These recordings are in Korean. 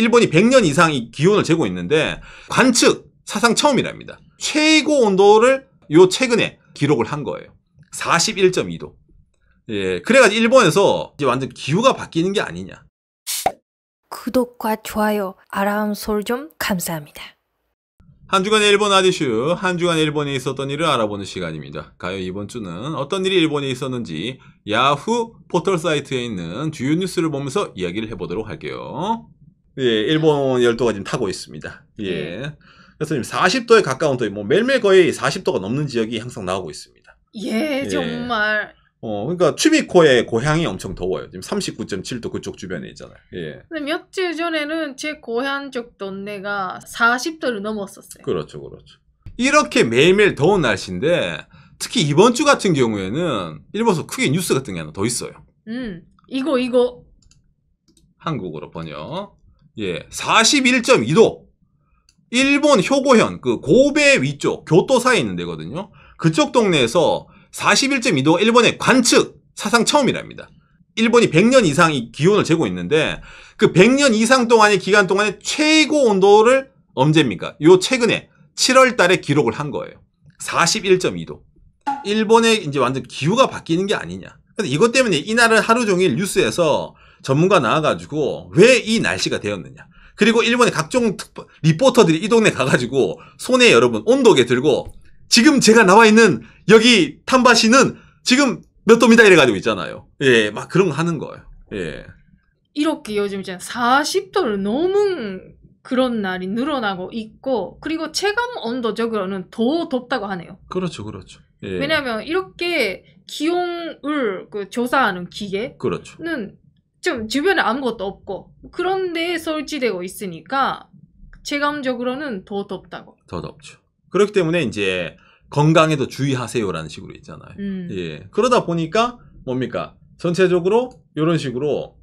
일본이 100년 이상 이 기온을 재고 있는데 관측 사상 처음이랍니다. 최고 온도를 요 최근에 기록을 한 거예요. 41.2도. 예, 그래가지고 일본에서 이제 완전 기후가 바뀌는 게 아니냐. 구독과 좋아요, 알람 설정 감사합니다. 한 주간의 일본 아디슈, 한 주간 일본에 있었던 일을 알아보는 시간입니다. 가요 이번 주는 어떤 일이 일본에 있었는지 야후 포털 사이트에 있는 주요 뉴스를 보면서 이야기를 해보도록 할게요. 예, 일본 열도가 지금 타고 있습니다. 예. 그래서 지금 40도에 가까운 또 뭐 매일매일 거의 40도가 넘는 지역이 항상 나오고 있습니다. 예, 정말. 그러니까 추미코의 고향이 엄청 더워요. 지금 39.7도 그쪽 주변에 있잖아요. 예. 근데 며칠 전에는 제 고향 쪽 동네가 40도를 넘었었어요. 그렇죠, 그렇죠. 이렇게 매일매일 더운 날씨인데 특히 이번 주 같은 경우에는 일본에서 크게 뉴스 같은 게 하나 더 있어요. 이거. 한국어로 번역. 예, 41.2도. 일본 효고현, 그 고베 위쪽, 교토사에 있는 데거든요. 그쪽 동네에서 41.2도 일본의 관측 사상 처음이랍니다. 일본이 100년 이상 이 기온을 재고 있는데 그 100년 이상 동안의 기간 동안에 최고 온도를 언제입니까? 요 최근에 7월 달에 기록을 한 거예요. 41.2도. 일본의 이제 완전 기후가 바뀌는 게 아니냐. 근데 이것 때문에 이날은 하루 종일 뉴스에서 전문가 나와가지고 왜 이 날씨가 되었느냐. 그리고 일본의 각종 리포터들이 이 동네 가가지고 손에 여러분 온도계 들고 지금 제가 나와 있는 여기 탐바시는 지금 몇 도입니다 이래가지고 있잖아요. 예, 막 그런 거 하는 거예요. 예. 이렇게 요즘 진짜 40도를 넘은 그런 날이 늘어나고 있고, 그리고 체감 온도적으로는 더 덥다고 하네요. 그렇죠, 그렇죠. 예. 왜냐하면 이렇게 기온을 조사하는 기계는 그렇죠. 좀 주변에 아무것도 없고 그런 데에 설치되고 있으니까 체감적으로는 더 덥다고. 더 덥죠. 그렇기 때문에 이제 건강에도 주의하세요라는 식으로 있잖아요. 예. 그러다 보니까 뭡니까? 전체적으로 이런 식으로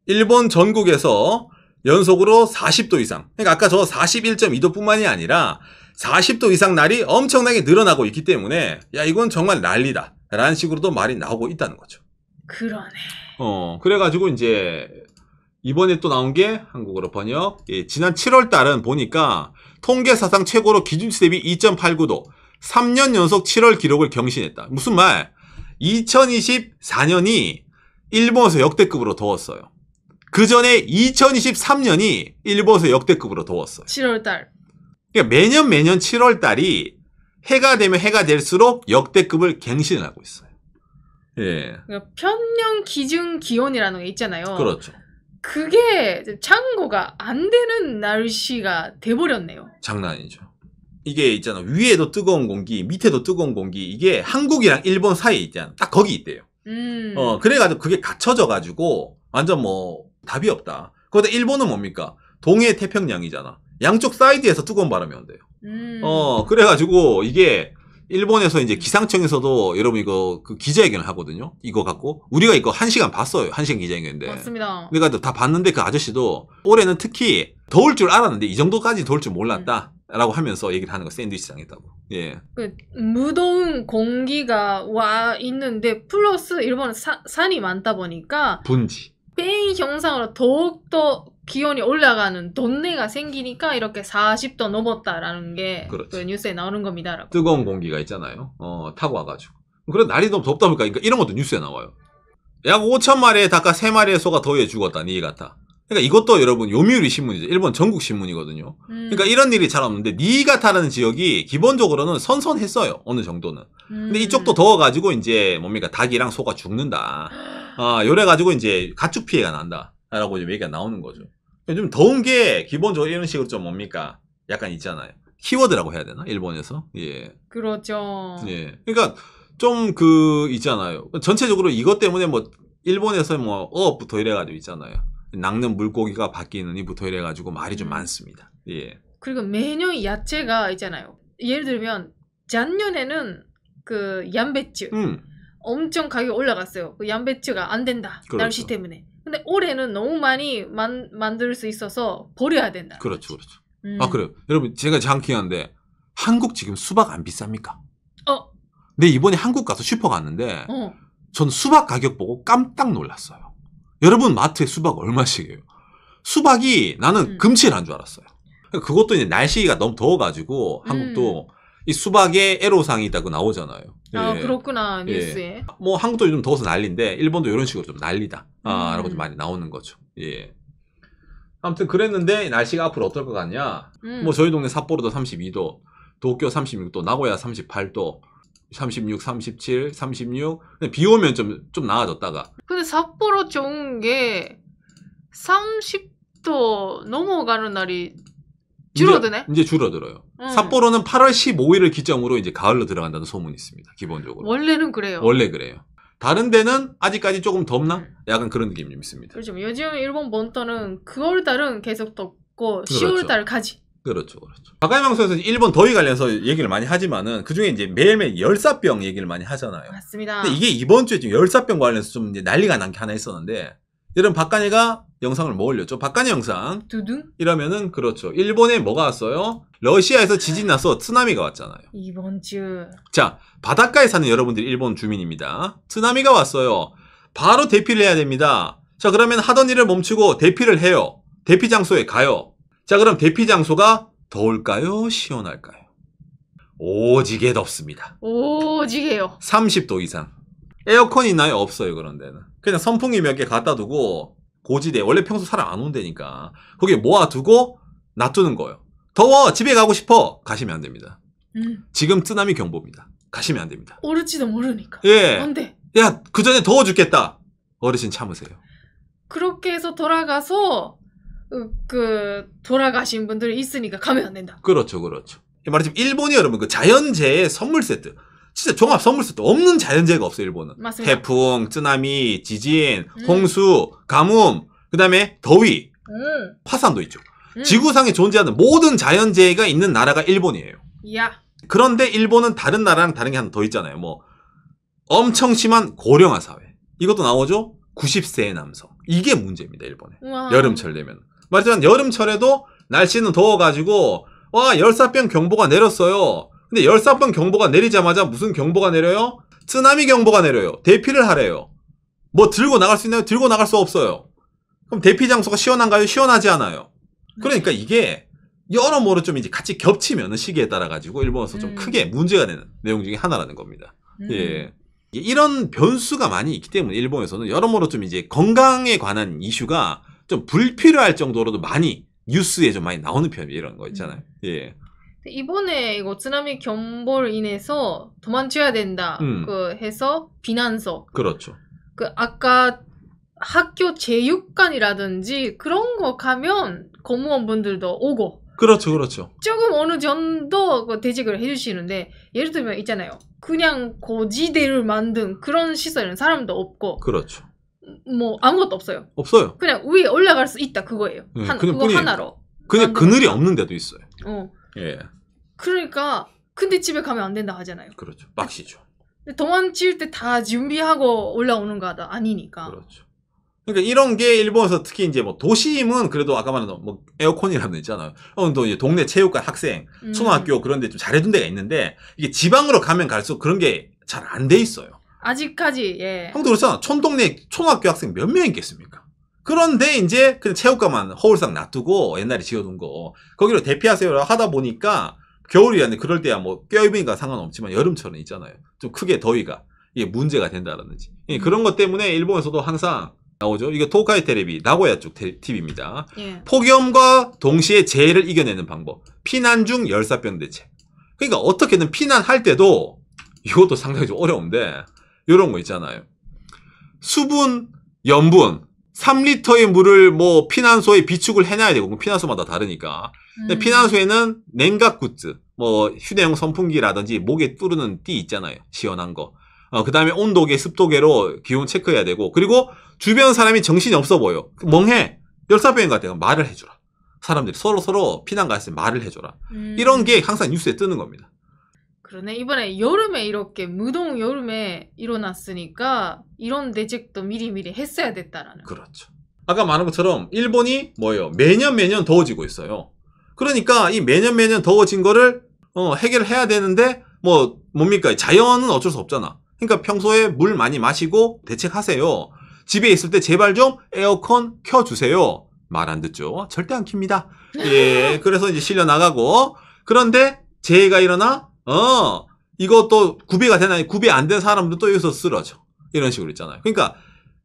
일본 전국에서 연속으로 40도 이상. 그러니까 아까 저 41.2도 뿐만이 아니라 40도 이상 날이 엄청나게 늘어나고 있기 때문에 야 이건 정말 난리다 라는 식으로도 말이 나오고 있다는 거죠. 그러네. 그래가지고 이제 이번에 또 나온 게 한국어로 번역. 예, 지난 7월 달은 보니까 통계 사상 최고로 기준치 대비 2.89도 3년 연속 7월 기록을 경신했다. 무슨 말? 2024년이 일본에서 역대급으로 더웠어요. 그 전에 2023년이 일본에서 역대급으로 더웠어요. 7월달. 그러니까 매년 7월 달이 해가 되면 해가 될수록 역대급을 갱신을 하고 있어요. 예. 그러니까 평년 기준 기온이라는 게 있잖아요. 그렇죠. 그게 참고가 안 되는 날씨가 돼버렸네요. 장난 아니죠. 이게 있잖아. 위에도 뜨거운 공기, 밑에도 뜨거운 공기. 이게 한국이랑 일본 사이에 있잖아. 딱 거기 있대요. 그래가지고 그게 갖춰져가지고 완전 뭐 답이 없다. 거기다 일본은 뭡니까? 동해 태평양이잖아. 양쪽 사이드에서 뜨거운 바람이 온대요. 그래가지고 이게 일본에서 이제 기상청에서도 여러분 이거 그 기자회견을 하거든요. 이거 갖고 우리가 이거 1시간 봤어요. 1시간 기자회견인데. 맞습니다. 그러니까 다 봤는데 그 아저씨도 올해는 특히 더울 줄 알았는데 이 정도까지 더울 줄 몰랐다. 라고 하면서 얘기를 하는 거. 샌드위치상 했다고. 예. 무더운 공기가 와 있는데 플러스 일본은 산이 많다 보니까 분지. 페인 현상으로 더욱더 기온이 올라가는 동네가 생기니까 이렇게 40도 넘었다라는 게 그 뉴스에 나오는 겁니다. 뜨거운 공기가 있잖아요. 타고 와가지고. 그래 날이 너무 덥다 보니까 이런 것도 뉴스에 나와요. 약 5,000마리의 닭과 3마리의 소가 더위에 죽었다. 니 같아. 그러니까 이것도 여러분 요미우리 신문이죠. 일본 전국 신문이거든요. 그러니까 이런 일이 잘 없는데 니가타라는 지역이 기본적으로는 선선했어요. 어느 정도는. 근데 이쪽도 더워가지고 이제 뭡니까 닭이랑 소가 죽는다. 요래가지고 이제 가축 피해가 난다. 라고 이제 얘기가 나오는 거죠. 좀 더운 게 기본적으로 이런 식으로 좀 뭡니까 약간 있잖아요. 키워드라고 해야 되나 일본에서. 예. 그렇죠. 예. 그러니까 좀 그 있잖아요. 전체적으로 이것 때문에 뭐 일본에서 뭐 어업부터 이래가지고 있잖아요. 낚는 물고기가 바뀌는 이부터 이래가지고 말이 좀 많습니다. 예. 그리고 매년 야채가 있잖아요. 예를 들면 작년에는 그 양배추 엄청 가격이 올라갔어요. 그 양배추가 안 된다. 그렇죠. 날씨 때문에. 근데 올해는 너무 많이 만들 수 있어서 버려야 된다. 그렇죠, 그렇죠. 그래요. 여러분 제가 장기한데 한국 지금 수박 안 비쌉니까? 네, 이번에 한국 가서 슈퍼 갔는데 전 수박 가격 보고 깜짝 놀랐어요. 여러분 마트에 수박 얼마씩이에요? 수박이 나는 금치를 한 줄 알았어요. 그것도 이제 날씨가 너무 더워가지고 한국도 이 수박에 애로사항이 있다고 나오잖아요. 아, 그렇구나, 뉴스에. 뭐 한국도 요즘 더워서 난리인데 일본도 이런 식으로 좀 난리다 라고 좀 많이 나오는 거죠. 예. 아무튼 그랬는데 날씨가 앞으로 어떨 것 같냐. 뭐 저희 동네 삿포로도 32도, 도쿄 36도, 나고야 38도, 36, 37, 36. 비 오면 좀 나아졌다가. 근데 삿포로 좋은 게 30도 넘어가는 날이 줄어드네? 이제 줄어들어요. 삿포로는 8월 15일을 기점으로 이제 가을로 들어간다는 소문이 있습니다. 기본적으로. 원래는 그래요. 원래 그래요. 다른 데는 아직까지 조금 덥나? 약간 그런 느낌이 좀 있습니다. 그렇죠. 요즘 일본 본토는 9월달은 계속 덥고 그렇죠. 10월달까지. 그렇죠. 가까이 방송에서 일본 더위 관련해서 얘기를 많이 하지만은 그 중에 이제 매일매일 열사병 얘기를 많이 하잖아요. 맞습니다. 근데 이게 이번 주에 좀 열사병 관련해서 좀 이제 난리가 난 게 하나 있었는데, 여러분 박간이가 영상을 뭐 올렸죠? 박간이 영상. 두둥? 이러면은 그렇죠. 일본에 뭐가 왔어요? 러시아에서 지진 나서 쓰나미가 왔잖아요. 이번 주. 자, 바닷가에 사는 여러분들이 일본 주민입니다. 쓰나미가 왔어요. 바로 대피를 해야 됩니다. 자, 그러면 하던 일을 멈추고 대피를 해요. 대피 장소에 가요. 자, 그럼 대피 장소가 더울까요? 시원할까요? 오지게 덥습니다. 오지게요. 30도 이상. 에어컨이 있나요? 없어요, 그런 데는. 그냥 선풍기 몇 개 갖다 두고 고지대, 원래 평소 사람 안 온다니까 거기에 모아두고 놔두는 거예요. 더워! 집에 가고 싶어! 가시면 안 됩니다. 지금 쓰나미 경보입니다. 가시면 안 됩니다. 오를지도 모르니까. 예. 안 돼. 야, 그 전에 더워 죽겠다. 어르신 참으세요. 그렇게 해서 돌아가서 돌아가신 분들이 있으니까 가면 안 된다. 그렇죠. 말하자면 일본이 여러분 그 자연재해 선물 세트, 진짜 종합 선물 세트, 없는 자연재해가 없어요, 일본은. 맞습니다. 태풍, 쓰나미, 지진, 홍수, 가뭄, 그 다음에 더위, 화산도 있죠. 지구상에 존재하는 모든 자연재해가 있는 나라가 일본이에요. 야. 그런데 일본은 다른 나라랑 다른 게 하나 더 있잖아요. 뭐 엄청 심한 고령화 사회. 이것도 나오죠. 90세의 남성. 이게 문제입니다, 일본에. 우와. 여름철 되면. 말하자면 여름철에도 날씨는 더워가지고 와, 열사병 경보가 내렸어요. 근데 열사병 경보가 내리자마자 무슨 경보가 내려요? 쓰나미 경보가 내려요. 대피를 하래요. 뭐 들고 나갈 수 있나요? 들고 나갈 수 없어요. 그럼 대피 장소가 시원한가요? 시원하지 않아요. 그러니까 이게 여러모로 좀 이제 같이 겹치면 시기에 따라 가지고 일본에서 좀 크게 문제가 되는 내용 중에 하나라는 겁니다. 예. 이런 변수가 많이 있기 때문에 일본에서는 여러모로 좀 이제 건강에 관한 이슈가 좀 불필요할 정도로도 많이 뉴스에 좀 많이 나오는 편이에요. 이런 거 있잖아요. 예. 이번에 이거 쓰나미 경보를 인해서 도망쳐야 된다. 해서避難所. 그렇죠. 아까 학교 체육관이라든지 그런 거 가면 공무원분들도 오고. 그렇죠. 조금 어느 정도 대책을 해주시는데, 예를 들면 있잖아요. 그냥 고지대를 만든 그런 시설은 사람도 없고. 그렇죠. 뭐 아무것도 없어요. 없어요. 그냥 위에 올라갈 수 있다 그거예요. 네, 그거 하나로. 그냥 그늘이 없는 데도 있어요. 예. 그러니까 근데 집에 가면 안 된다 하잖아요. 그렇죠. 빡시죠. 근데 도망칠 때 다 준비하고 올라오는 거 아니니까. 그렇죠. 그러니까 이런 게 일본에서 특히 이제 뭐 도심은 그래도 아까 말한 뭐 에어컨이라는 데 있잖아요. 또 이제 동네 체육관 학생, 초등학교 그런 데 좀 잘해준 데가 있는데, 이게 지방으로 가면 갈수록 그런 게 잘 안 돼 있어요. 아직까지. 예. 형도 그렇잖아. 촌동네 초등학교 학생 몇 명 있겠습니까? 그런데 이제 그냥 체육관만 허울상 놔두고 옛날에 지어둔 거 거기로 대피하세요 하다 보니까 겨울이라는데 그럴 때야 뭐 껴입으니까 상관없지만 여름철은 있잖아요. 좀 크게 더위가 이게 문제가 된다라든지 그런 것 때문에 일본에서도 항상 나오죠. 이게 토카이 텔레비 나고야 쪽 TV입니다. 예. 폭염과 동시에 재해를 이겨내는 방법. 피난 중 열사병 대책. 그러니까 어떻게든 피난할 때도 이것도 상당히 좀 어려운데 이런 거 있잖아요. 수분, 염분 3리터의 물을 뭐 피난소에 비축을 해놔야 되고 피난소마다 다르니까. 근데 피난소에는 냉각 굿즈, 뭐 휴대용 선풍기라든지 목에 뚫는 띠 있잖아요. 시원한 거. 그 다음에 온도계, 습도계로 기온 체크해야 되고, 그리고 주변 사람이 정신이 없어 보여. 멍해. 열사병인 것 같아. 말을 해주라. 사람들이 서로 피난 갔을 때 말을 해줘라. 이런 게 항상 뉴스에 뜨는 겁니다. 그러네. 이번에 여름에 이렇게 무더운 여름에 일어났으니까 이런 대책도 미리미리 했어야 됐다라는. 그렇죠. 아까 말한 것처럼 일본이 뭐예요? 매년 더워지고 있어요. 그러니까 이 매년 더워진 거를 해결해야 되는데 뭡니까? 자연은 어쩔 수 없잖아. 그러니까 평소에 물 많이 마시고 대책하세요. 집에 있을 때 제발 좀 에어컨 켜주세요. 말 안 듣죠. 절대 안 킵니다. 예, 그래서 이제 실려 나가고 그런데 재해가 일어나 이것도 구비가 되나 구비 안 된 사람도 또 여기서 쓰러져. 이런 식으로 있잖아요. 그러니까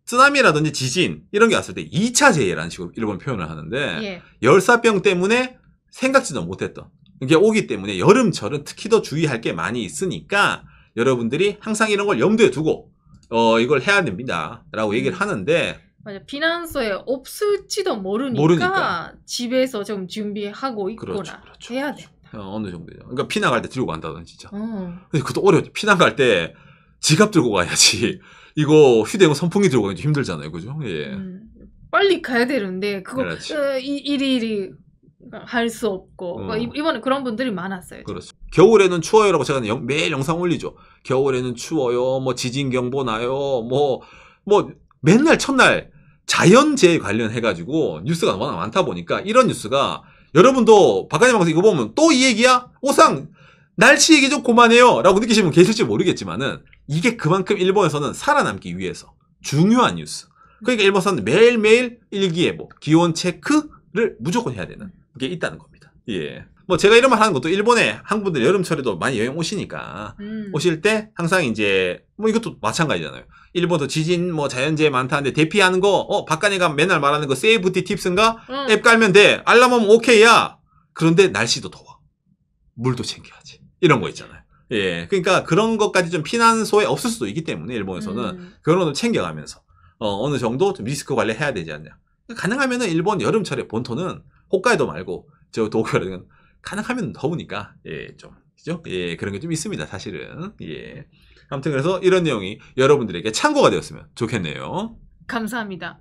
쓰나미라든지 지진 이런 게 왔을 때 2차 재해라는 식으로 일본 표현을 하는데 예. 열사병 때문에 생각지도 못했던 이게 오기 때문에 여름철은 특히 더 주의할 게 많이 있으니까 여러분들이 항상 이런 걸 염두에 두고 이걸 해야 됩니다. 라고 얘기를 하는데 맞아.避難소에 없을지도 모르니까 집에서 좀 준비하고 있거나 그렇죠. 해야 돼. 어느 정도죠. 그러니까 피난 갈 때 들고 간다든지 진짜. 근데 그것도 어려워. 피난 갈 때 지갑 들고 가야지. 이거 휴대용 선풍기 들고 가기 힘들잖아요. 그죠? 예. 빨리 가야 되는데 그거 일일이 할 수 없고 이번에 그런 분들이 많았어요. 그렇죠. 겨울에는 추워요라고 제가 매일 영상 올리죠. 겨울에는 추워요. 뭐 지진경보 나요. 뭐 맨날 첫날 자연재해 관련해가지고 뉴스가 워낙 많다 보니까 이런 뉴스가 여러분도 박가님 방송 이거 보면 또 이 얘기야? 오상 날씨 얘기 좀 그만해요 라고 느끼시는 분 계실지 모르겠지만은 이게 그만큼 일본에서는 살아남기 위해서 중요한 뉴스. 그러니까 일본에서는 매일매일 일기예보, 기온 체크를 무조건 해야 되는 게 있다는 겁니다. 예. 뭐 제가 이런 말 하는 것도 일본에 한국분들 여름철에도 많이 여행 오시니까 오실 때 항상 이제 뭐 이것도 마찬가지잖아요. 일본도 지진 뭐 자연재해 많다는데 대피하는 거 박간이가 맨날 말하는 거 세이프티 팁스인가 앱 깔면 돼. 알람 오면 오케이야. 그런데 날씨도 더워. 물도 챙겨야지. 이런 거 있잖아요. 예. 그러니까 그런 것까지 좀 피난소에 없을 수도 있기 때문에 일본에서는 그런 것도 챙겨가면서 어느 정도 좀 리스크 관리해야 되지 않냐. 가능하면은 일본 여름철에 본토는 홋카이도 말고 저 도쿄라든 가능하면 더우니까 좀 그죠? 예, 그런 게 좀 있습니다, 사실은. 예. 아무튼 그래서 이런 내용이 여러분들에게 참고가 되었으면 좋겠네요. 감사합니다.